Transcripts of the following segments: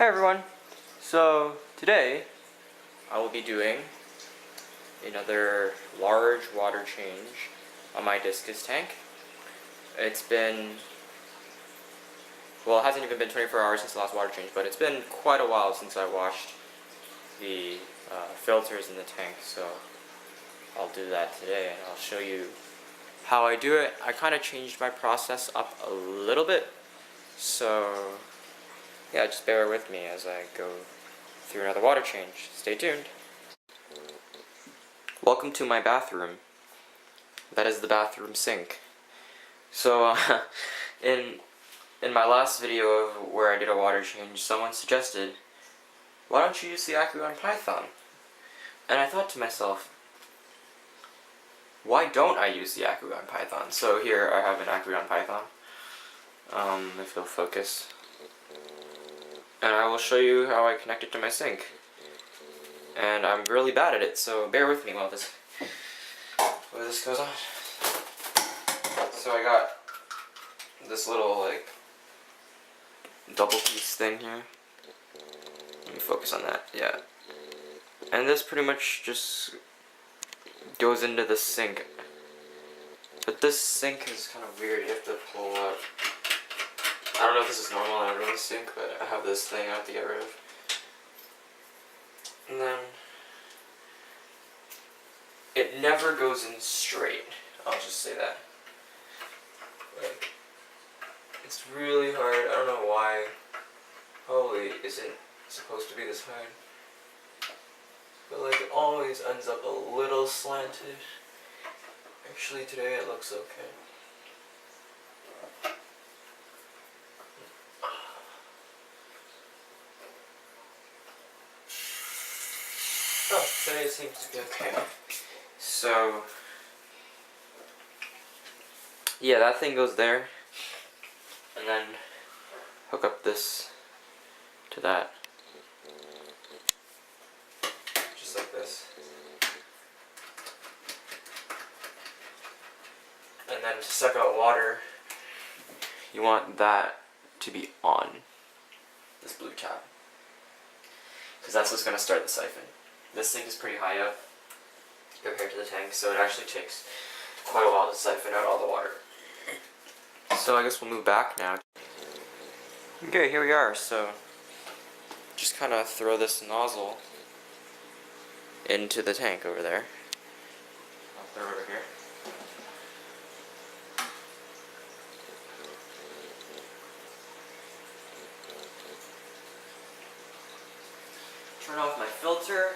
Hi everyone! So today I will be doing another large water change on my Discus tank. It's been, well, it hasn't even been 24 hours since the last water change, but it's been quite a while since I washed the filters in the tank, so I'll do that today and I'll show you how I do it. I kind of changed my process up a little bit, so yeah, just bear with me as I go through another water change. Stay tuned. Welcome to my bathroom. That is the bathroom sink. So in my last video of where I did a water change, someone suggested, why don't you use the Aqueon Python? And I thought to myself, why don't I use the Aqueon Python? So here I have an Aqueon Python. If you'll focus. And I will show you how I connect it to my sink. And I'm really bad at it, so bear with me while this goes on. So I got this little like double piece thing here. Let me focus on that, yeah. And this pretty much just goes into the sink. But this sink is kind of weird, you have to pull up. I don't know if this is normal on everyone's sink, but I have this thing I have to get rid of. And then it never goes in straight. I'll just say that. Like, it's really hard. I don't know why. Probably isn't supposed to be this hard. But like it always ends up a little slanted. Actually today it looks okay. Oh, today it seems to be okay. So, yeah, that thing goes there, and then hook up this to that, just like this. And then to suck out water, you want that to be on, this blue tab, because that's what's going to start the siphon. This sink is pretty high up compared to the tank, so it actually takes quite a while to siphon out all the water. So I guess we'll move back now. Okay, here we are. So just kind of throw this nozzle into the tank over there. I'll throw it over here. Turn off my filter.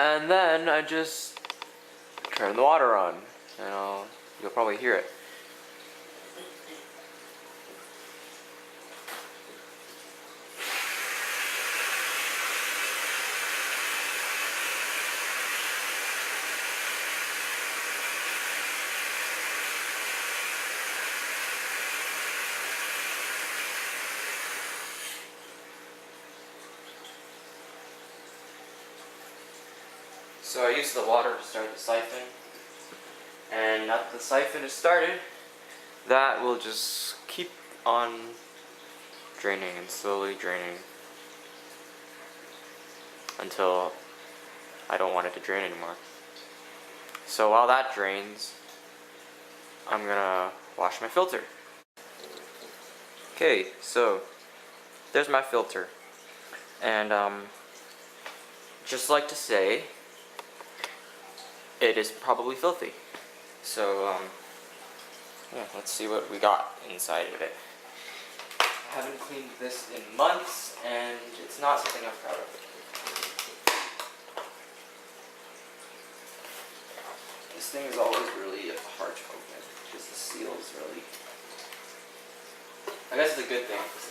And then I just turn the water on, and you'll probably hear it. So I use the water to start the siphon, and now that the siphon is started, that will just keep on draining and slowly draining until I don't want it to drain anymore. So while that drains, I'm gonna wash my filter. Okay, so there's my filter, and just like to say, it is probably filthy. So, yeah, let's see what we got inside of it. I haven't cleaned this in months, and it's not something I'm proud of. This thing is always really hard to open, because the seal is really... I guess it's a good thing, because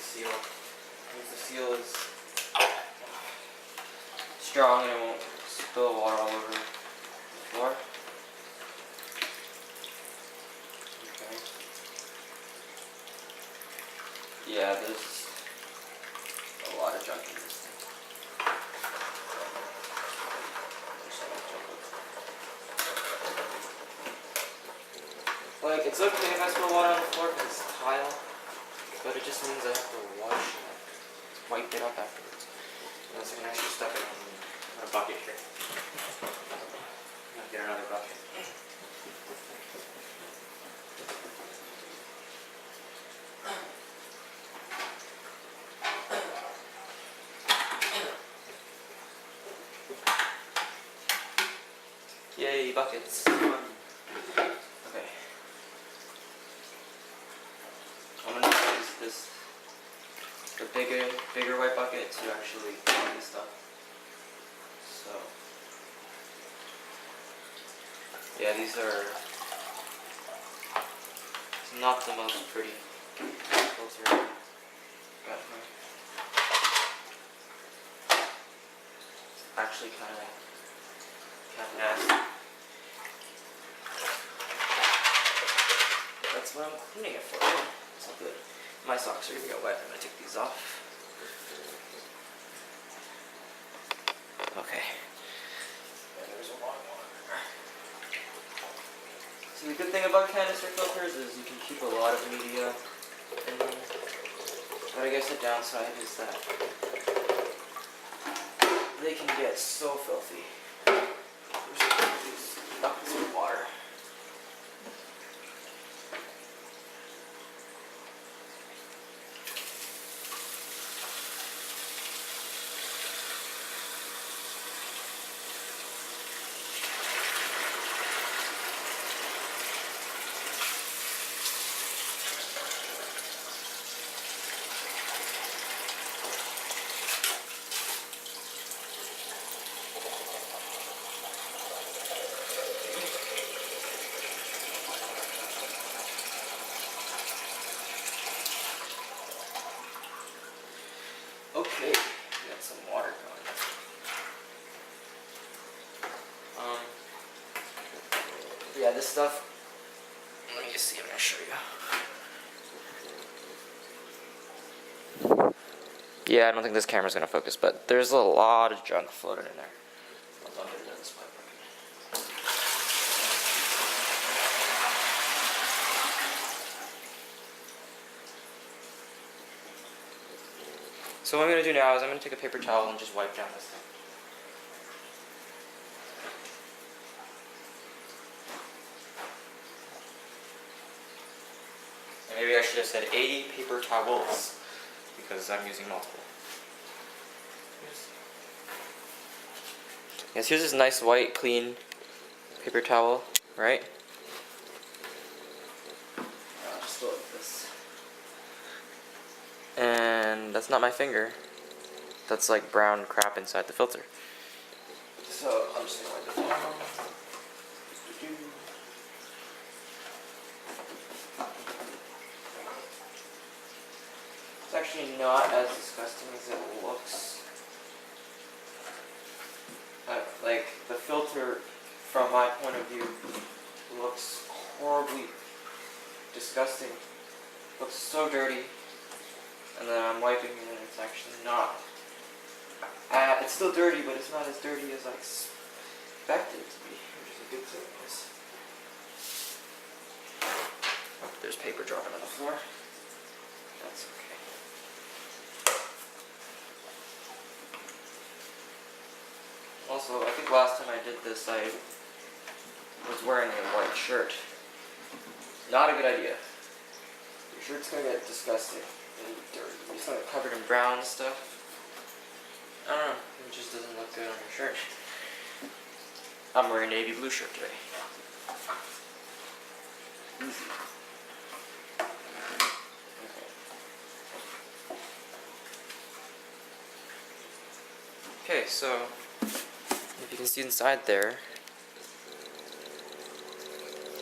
the seal is strong and it won't spill water all over the floor. Okay. Yeah, there's a lot of junk in this thing. There's so much junk. Like, it's okay if I spill water on the floor because it's tile, but it just means I have to wash it, wipe it up afterwards. Unless I can actually stuff it in a bucket here. I'm gonna get another bucket. Yay, buckets. Okay. I'm gonna use the bigger white bucket to actually clean this stuff. So, yeah, these are not the most pretty filter. Got here. Actually, kind of nasty. That's what I'm cleaning it for. It's not good. My socks are gonna get wet. I'm gonna take these off. Okay. And there's a lot more. So the good thing about canister filters is you can keep a lot of media in them. But I guess the downside is that they can get so filthy. There's these buckets of water. Okay, got some water going. Yeah, this stuff. Let me just see. I'm gonna show you. Yeah, I don't think this camera's gonna focus, but there's a lot of junk floating in there. So what I'm going to do now is I'm going to take a paper towel and just wipe down this thing. And maybe I should have said 80 paper towels because I'm using multiple. Yes, here's this nice white clean paper towel, right? I'll just go like this. And that's not my finger. That's like brown crap inside the filter. So I'm just gonna wipe it down. It's actually not as disgusting as it looks. Like the filter, from my point of view, looks horribly disgusting. Looks so dirty. And then I'm wiping it and it's actually not. It's still dirty, but it's not as dirty as I expected it to be, which is a good thing. Oh, there's paper dropping on the floor. That's okay. Also, I think last time I did this, I was wearing a white shirt. Not a good idea. Your shirt's gonna get disgusting. Dirty. It's not covered in brown stuff. I don't know. It just doesn't look good on your shirt. I'm wearing a navy blue shirt today. Easy. Okay, so if you can see inside there,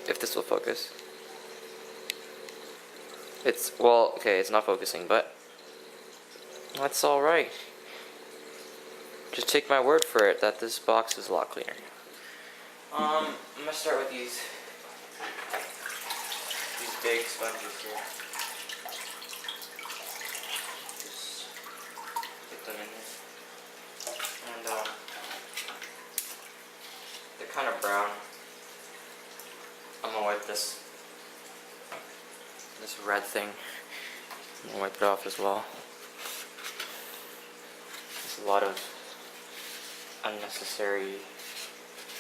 if this will focus. It's not focusing, but that's alright. Just take my word for it that this box is a lot cleaner. I'm gonna start with these big sponges here. Just get them in there. And they're kind of brown. I'm gonna wipe this this red thing. I'm gonna wipe it off as well. There's a lot of unnecessary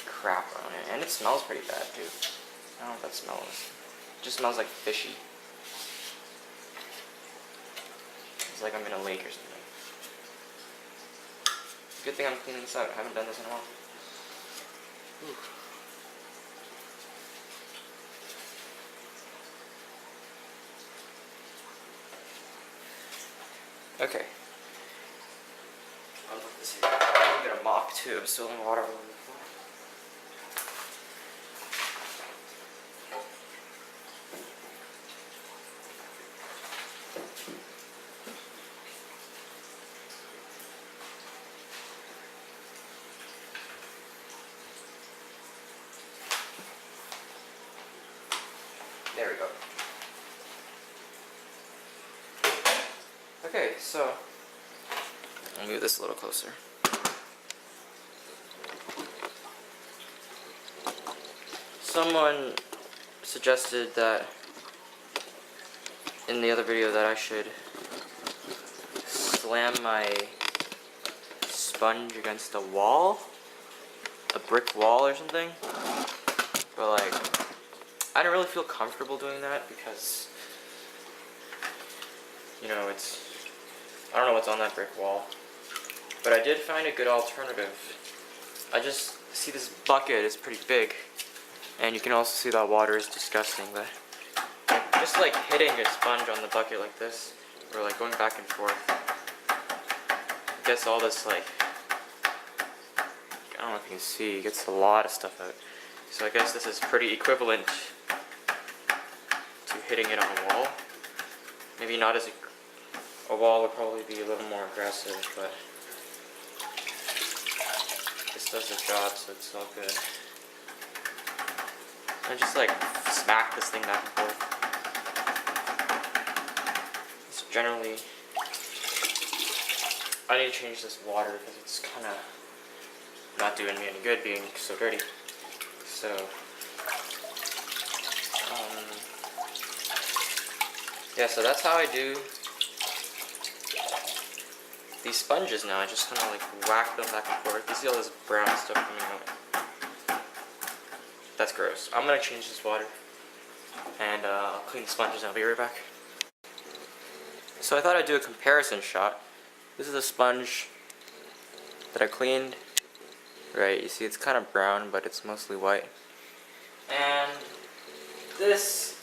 crap on it, and it smells pretty bad too. I don't know what that smell is. It just smells like fishy. It's like I'm in a lake or something. Good thing I'm cleaning this out. I haven't done this in a while. Ooh. Okay. I'll put this here. I'm gonna get a mop too. I'm spilling water all over the floor. There we go. Okay, so I'll move this a little closer. Someone suggested that in the other video that I should slam my sponge against a wall, a brick wall or something, but like I didn't really feel comfortable doing that because, you know, I don't know what's on that brick wall, but I did find a good alternative. I just see this bucket is pretty big, and you can also see that water is disgusting, but just like hitting a sponge on the bucket like this, or like going back and forth, gets all this like, I don't know if you can see, it gets a lot of stuff out. So I guess this is pretty equivalent to hitting it on a wall. Maybe not as a wall would probably be a little more aggressive, but this does the job, so it's all good. I just like smack this thing back and forth. It's generally, I need to change this water because it's kind of not doing me any good being so dirty. So, yeah, so that's how I do these sponges now. I just kind of like whack them back and forth. You see all this brown stuff coming out. That's gross. I'm gonna change this water and I'll clean the sponges and I'll be right back. So I thought I'd do a comparison shot. This is a sponge that I cleaned. Right, you see it's kind of brown, but it's mostly white. And this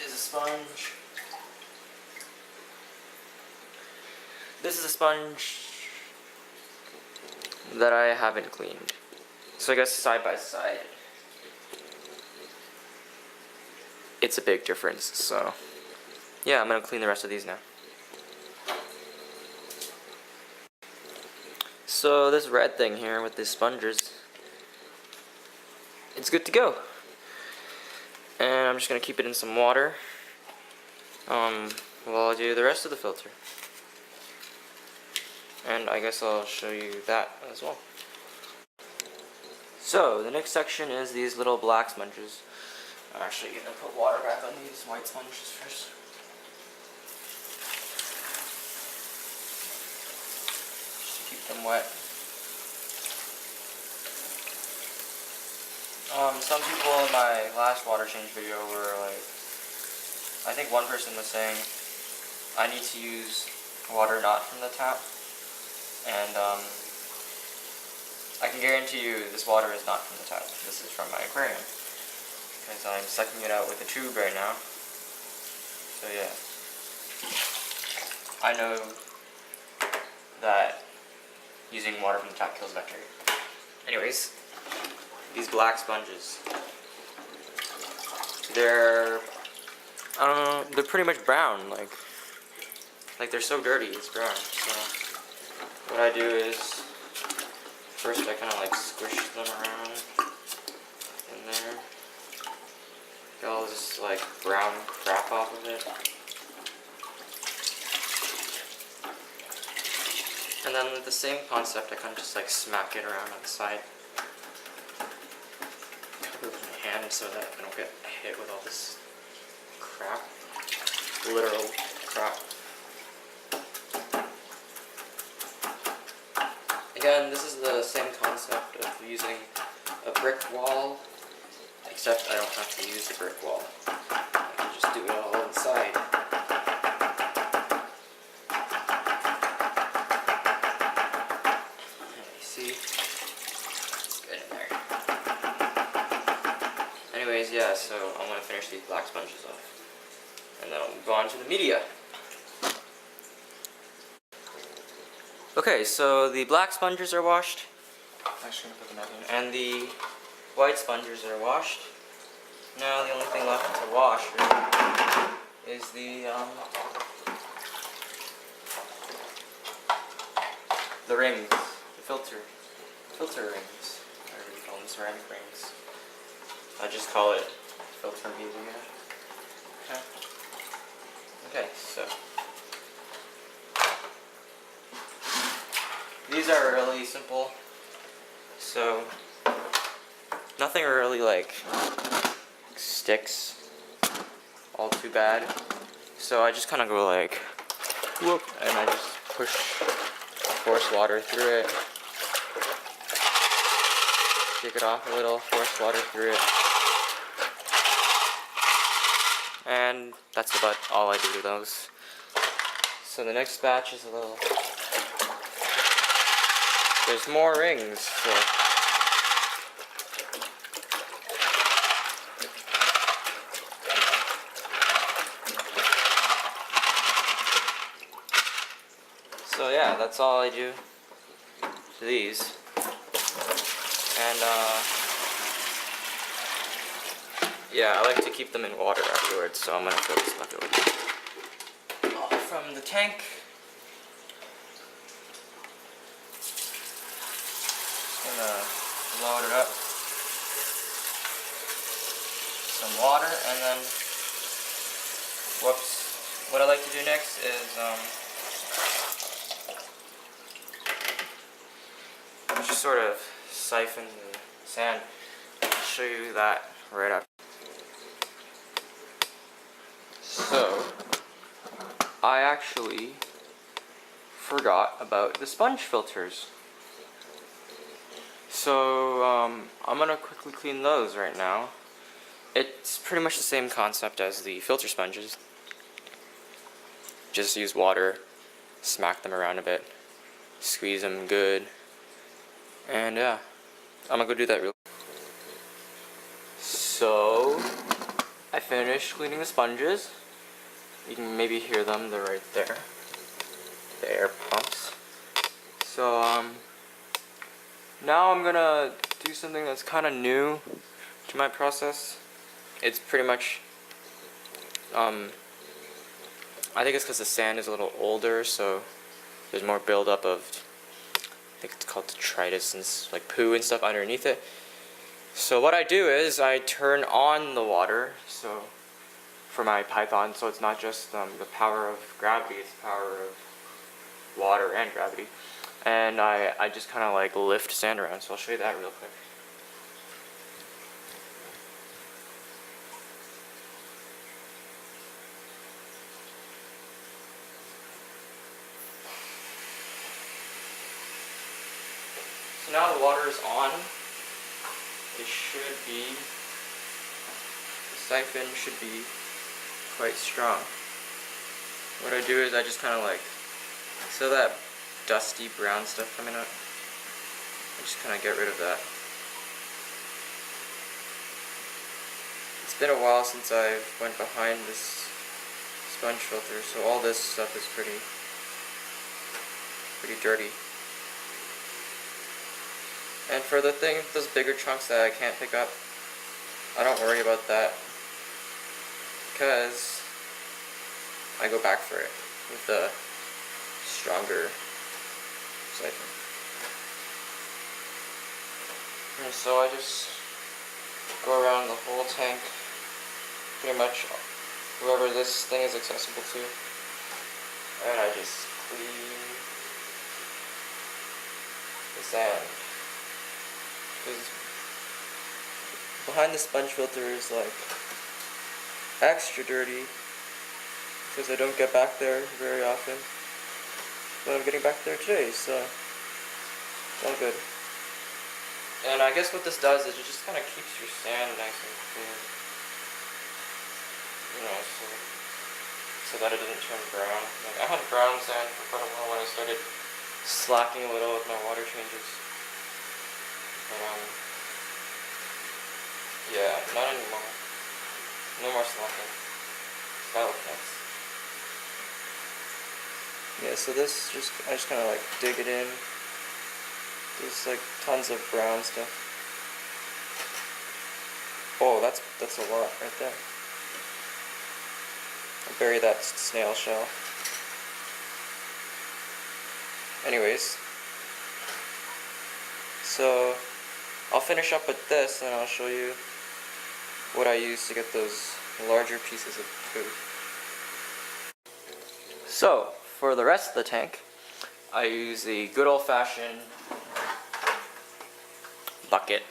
is a sponge. This is a sponge that I haven't cleaned. So I guess side by side, it's a big difference. So yeah, I'm gonna clean the rest of these now. So this red thing here with these sponges, it's good to go. And I'm just gonna keep it in some water while I do the rest of the filter. And I guess I'll show you that as well. So the next section is these little black sponges. I'm actually gonna put water back on these white sponges first. Just to keep them wet. Some people in my last water change video were like, I think one person was saying I need to use water not from the tap, and I can guarantee you this water is not from the tap. This is from my aquarium because I'm sucking it out with a tube right now. So yeah, I know that using water from the tap kills bacteria. Anyways, these black sponges, they're, I don't know, they're pretty much brown, like they're so dirty, it's brown. So what I do is, first I kind of like squish them around in there, get all this like brown crap off of it. And then with the same concept, I kind of just like smack it around on the side. Cover with my hand so that I don't get hit with all this crap. literal crap. Again, this is the same concept of using a brick wall, except I don't have to use the brick wall. I can just do it all inside. See? It's good in there. Anyways, yeah, so I'm going to finish these black sponges off. And then I'll move on to the media. Okay, so the black sponges are washed. I'm just going to put them back in. And the white sponges are washed. Now the only thing left to wash really is the rings, the filter rings, whatever you call them, ceramic rings. I just call it filter media. Okay, so these are really simple. So nothing really like sticks all too bad. So I just kind of go like whoop, and I just force water through it. Shake it off a little, force water through it. And that's about all I do to those. So the next batch is a little... There's more rings, so... So yeah, that's all I do to these. And yeah, I like to keep them in water afterwards, so I'm gonna fill this bucket with from the tank. Just gonna load it up. Some water, and then whoops. What I like to do next is just sort of siphon the sand. I'll show you that right after. So, I actually forgot about the sponge filters. So, I'm gonna quickly clean those right now. It's pretty much the same concept as the filter sponges. Just use water, smack them around a bit, squeeze them good, and yeah, I'm gonna go do that real quick. So, I finished cleaning the sponges. You can maybe hear them, they're right there. The air pumps. So, now I'm gonna do something that's kind of new to my process. It's pretty much, I think it's because the sand is a little older, so there's more buildup of, I think it's called detritus and like poo and stuff underneath it. So what I do is I turn on the water, so for my Python, so it's not just the power of gravity, it's the power of water and gravity. And I just kind of like lift sand around, so I'll show you that real quick. So now the water is on. It should be, the siphon should be quite strong. What I do is I just kind of like, so that dusty brown stuff coming up, I just kind of get rid of that. It's been a while since I went behind this sponge filter, so all this stuff is pretty dirty. And for the those bigger chunks that I can't pick up, I don't worry about that, because I go back for it with the stronger siphon. And so I just go around the whole tank, pretty much whoever this thing is accessible to, and I just clean the sand. Because behind the sponge filter is like extra dirty, because I don't get back there very often. But I'm getting back there today, so it's all good. And I guess what this does is it just kind of keeps your sand nice and clean. You know, so that it doesn't turn brown. Like, I had brown sand for quite a while when I started slacking a little with my water changes. But yeah, not anymore. No more slacking. That looks nice. Yeah, so this I just kind of like dig it in. There's like tons of brown stuff. Oh, that's a lot right there. I'll bury that snail shell. Anyways, so I'll finish up with this and I'll show you what I use to get those larger pieces of poo. So, for the rest of the tank, I use the good old-fashioned bucket.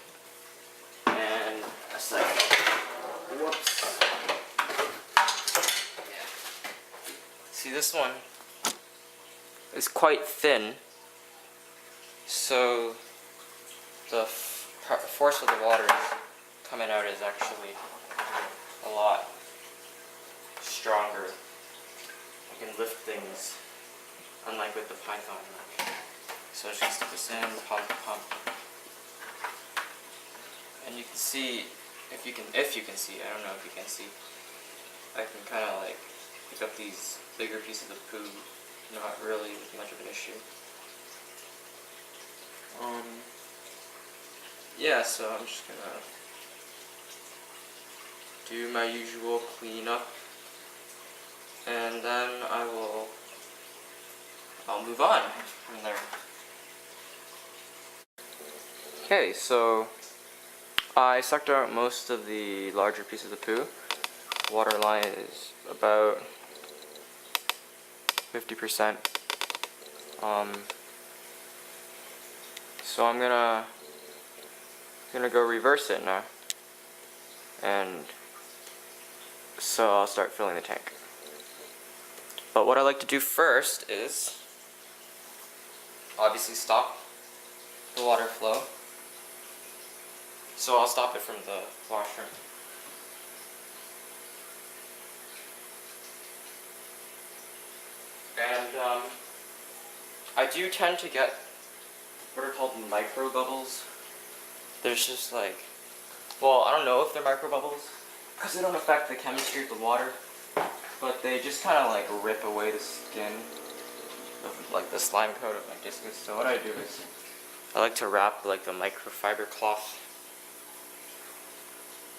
And a second. Whoops. See, this one is quite thin, so the force of the water coming out is actually a lot stronger. You can lift things, unlike with the Python. So I just stick this in, pump. And you can see, if you can see, I don't know if you can see, I can kind of like pick up these bigger pieces of poo, not really much of an issue. Yeah, so I'm just gonna do my usual cleanup, and then I'll move on from there. Okay, so I sucked out most of the larger pieces of poo. Water line is about 50%. So I'm gonna go reverse it now, and so I'll start filling the tank. But what I like to do first is obviously stop the water flow. So I'll stop it from the washroom. And I do tend to get what are called micro bubbles. There's just like, well, I don't know if they're micro bubbles because they don't affect the chemistry of the water, but they just kind of like rip away the skin of like the slime coat of my discus. So what I do is I like to wrap like the microfiber cloth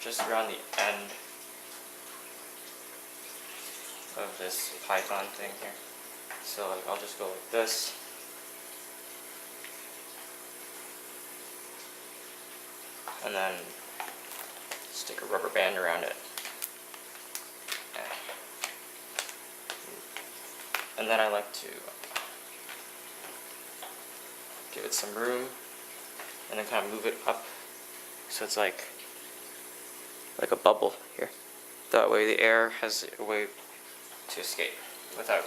just around the end of this Python thing here. So like, I'll just go like this. And then stick a rubber band around it. And then I like to give it some room and then kind of move it up so it's like a bubble here. That way the air has a way to escape without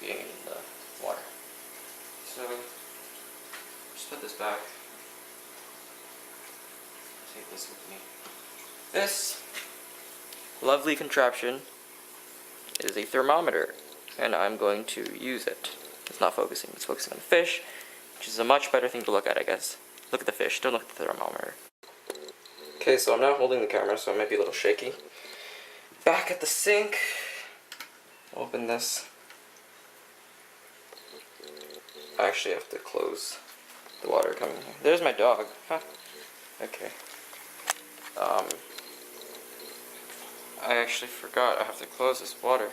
being in the water. So just put this back. Take this with me. This lovely contraption is a thermometer, and I'm going to use it. It's not focusing, it's focusing on the fish, which is a much better thing to look at, I guess. Look at the fish, don't look at the thermometer. Okay, so I'm now holding the camera, so it might be a little shaky. Back at the sink. Open this. I actually have to close the water coming here. There's my dog. Huh. Okay. I actually forgot I have to close this water,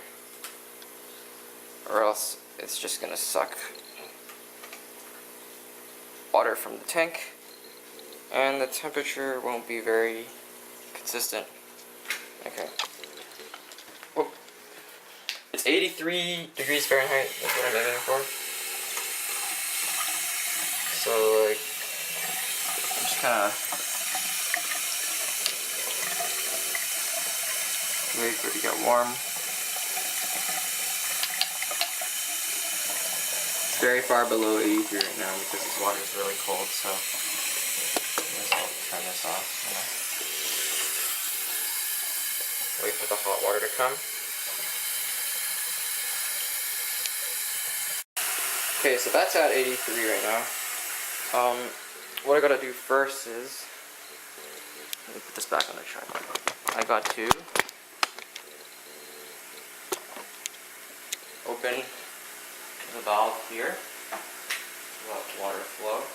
or else it's just gonna suck water from the tank, and the temperature won't be very consistent. Okay. Whoa. It's 83 degrees Fahrenheit, that's what I'm aiming for. So, like, I'm just kinda wait for it to get warm. very far below 83 right now because this water is really cold, so I guess I'll turn this off. Wait for the hot water to come. Okay, so that's at 83 right now. What I gotta do first is, let me put this back on the tripod. I got to open the valve here, let water flow,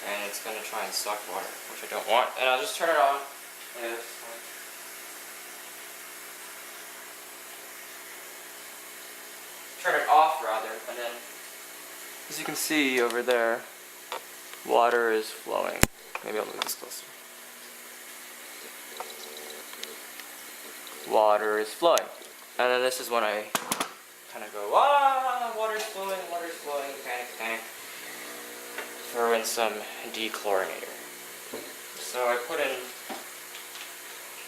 and it's gonna try and suck water, which I don't want, and I'll just turn it on. Turn it off rather, and then as you can see over there, water is flowing. Maybe I'll move this closer. Water is flowing. And then this is when I kind of go, ah, water's flowing, panic. Throw in some dechlorinator. So I put in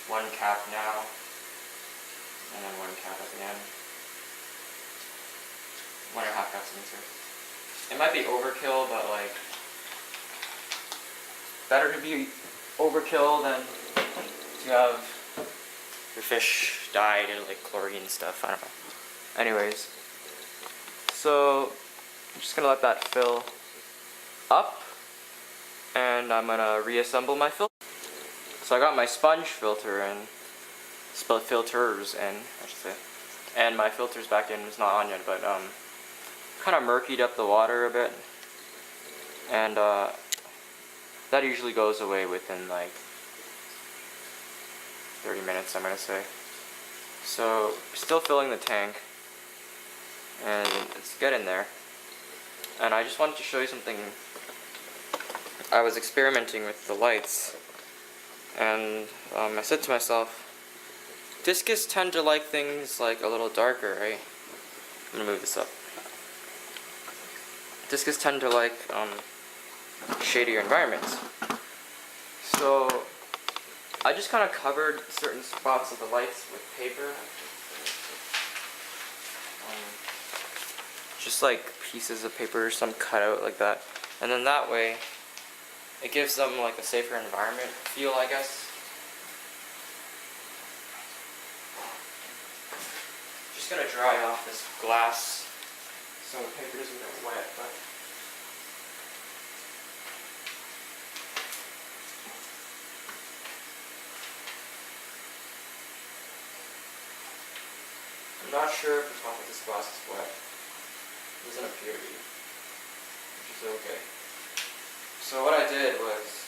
1 cap now, and then 1 cap at the end. 1.5 cups in here. It might be overkill, but like, better to be overkill than to have your fish died in like chlorine stuff. I don't know. Anyways, so I'm just gonna let that fill up, and I'm gonna reassemble my filter. So I got my sponge filter and filters in, I should say, and my filter's back in. It's not on yet, but kind of murkied up the water a bit, and that usually goes away within like 30 minutes, I'm gonna say. So still filling the tank, and it's getting there. And I just wanted to show you something. I was experimenting with the lights, and I said to myself, Discus tend to like things like a little darker, right? I'm gonna move this up. Discus tend to like shadier environments. So I just kind of covered certain spots of the lights with paper. Just like pieces of paper, some cut out like that. And then that way, it gives them like a safer environment feel, I guess. Just gonna dry off this glass so the paper doesn't get wet, but I'm not sure if the top of this glass is wet. It doesn't appear to be, which is okay. So what I did was,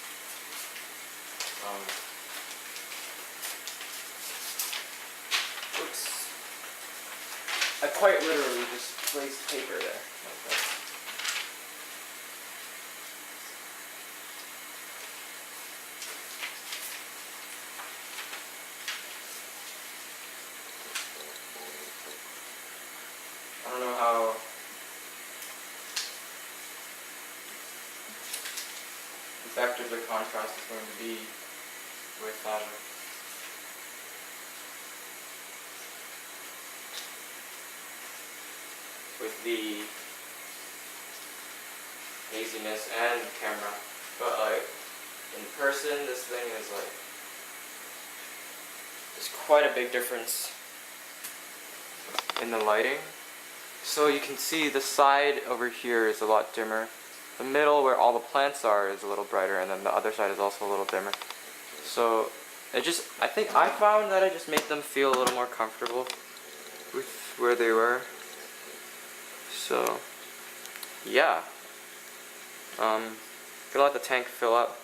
I quite literally just placed paper there, like that. I don't know how effective the contrast is going to be with the haziness and camera, but like in person, this thing is like, there's quite a big difference in the lighting. So you can see the side over here is a lot dimmer. The middle where all the plants are is a little brighter, and then the other side is also a little dimmer. So I found that I just made them feel a little more comfortable with where they were. So yeah, gonna let the tank fill up,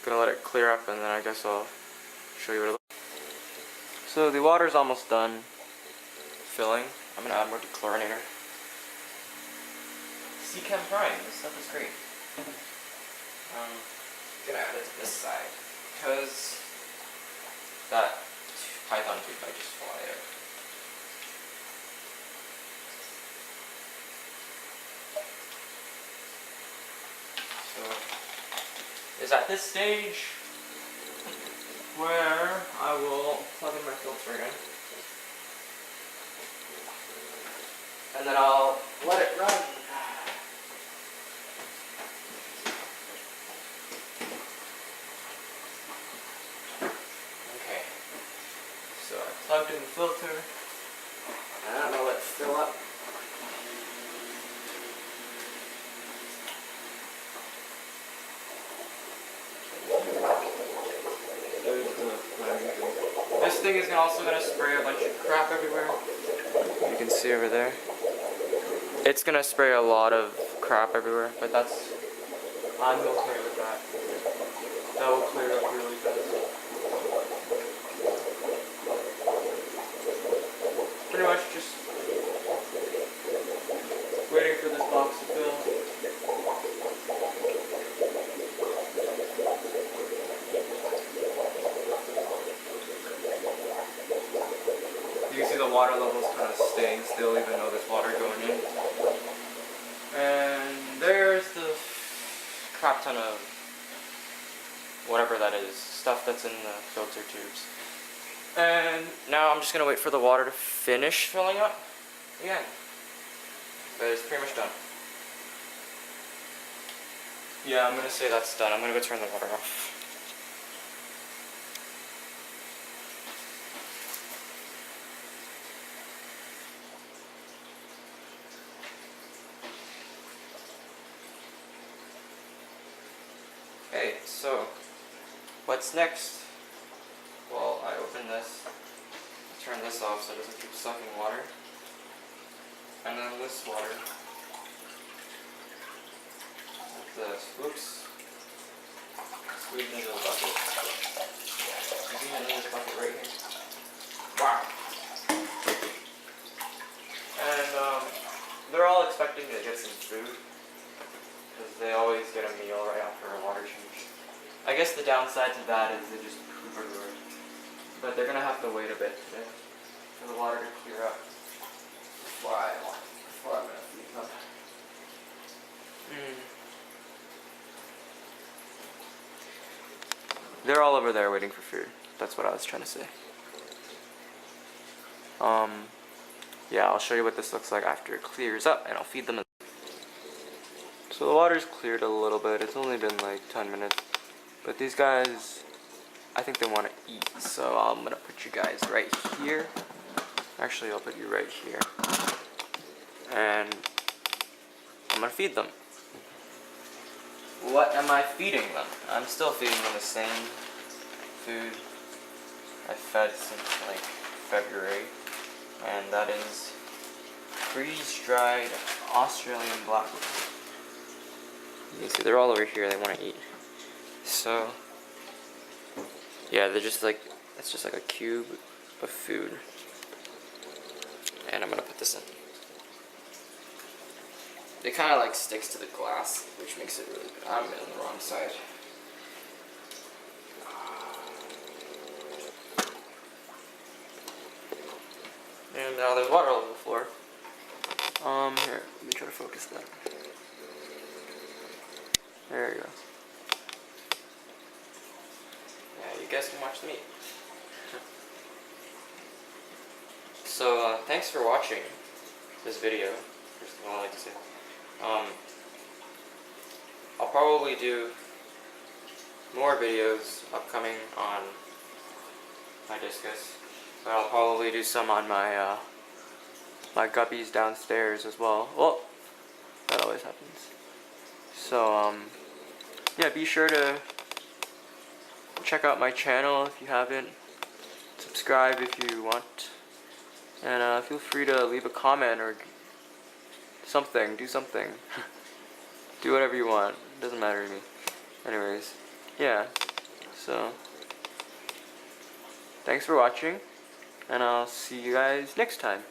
gonna let it clear up, and then I guess I'll show you what it looks like. So the water's almost done filling. I'm gonna add more dechlorinator. Chem Prime, this stuff is great. Gonna add it to this side because that python tube might just fly out. So is at this stage where I will plug in my filter in. and then I'll let it run. Okay, so I plugged in the filter, and I'm gonna let it fill up. This thing is also going to spray a bunch of crap everywhere. You can see over there. It's going to spray a lot of crap everywhere, but I'm okay with that. That will clear up really fast. Pretty much just waiting for this box to fill. You can see the water levels kind of staying still even though there's water going in. And there's the crap ton of whatever that is, stuff that's in the filter tubes. And now I'm just going to wait for the water to finish filling up again. But it's pretty much done. Yeah, I'm going to say that's done. I'm going to go turn the water off. Okay, so what's next? Well, I open this, turn this off so it doesn't keep sucking water, and then this water, like this, oops, squeeze into the bucket. You see into this bucket right here. Wow! And they're all expecting to get some food, because they always get a meal right after a water change. I guess the downside to that is they just poop everywhere. But they're gonna have to wait a bit today for the water to clear up before I'm gonna feed them. They're all over there waiting for food. That's what I was trying to say. Yeah, I'll show you what this looks like after it clears up, and I'll feed them. So the water's cleared a little bit. It's only been like 10 minutes. But these guys, I think they want to eat. So I'm going to put you guys right here. Actually, I'll put you right here. And I'm going to feed them. What am I feeding them? I'm still feeding them the same food I fed since like February. And that is freeze-dried Australian blackberry. You see, they're all over here. They want to eat. So, yeah, they're just like, it's just like a cube of food. And I'm gonna put this in. It kind of like sticks to the glass, which makes it really good. I'm in the wrong side. And now there's water all over the floor. Here, let me try to focus that. There you go. Yeah, you guys can watch the meat. So, thanks for watching this video. First of all, I'd like to say. I'll probably do more videos upcoming on my Discus. But I'll probably do some on my my guppies downstairs as well. Well, that always happens. So, yeah, be sure to check out my channel if you haven't. Subscribe if you want. And feel free to leave a comment or something. Do something. Do whatever you want. It doesn't matter to me. Anyways, yeah. So, thanks for watching. And I'll see you guys next time.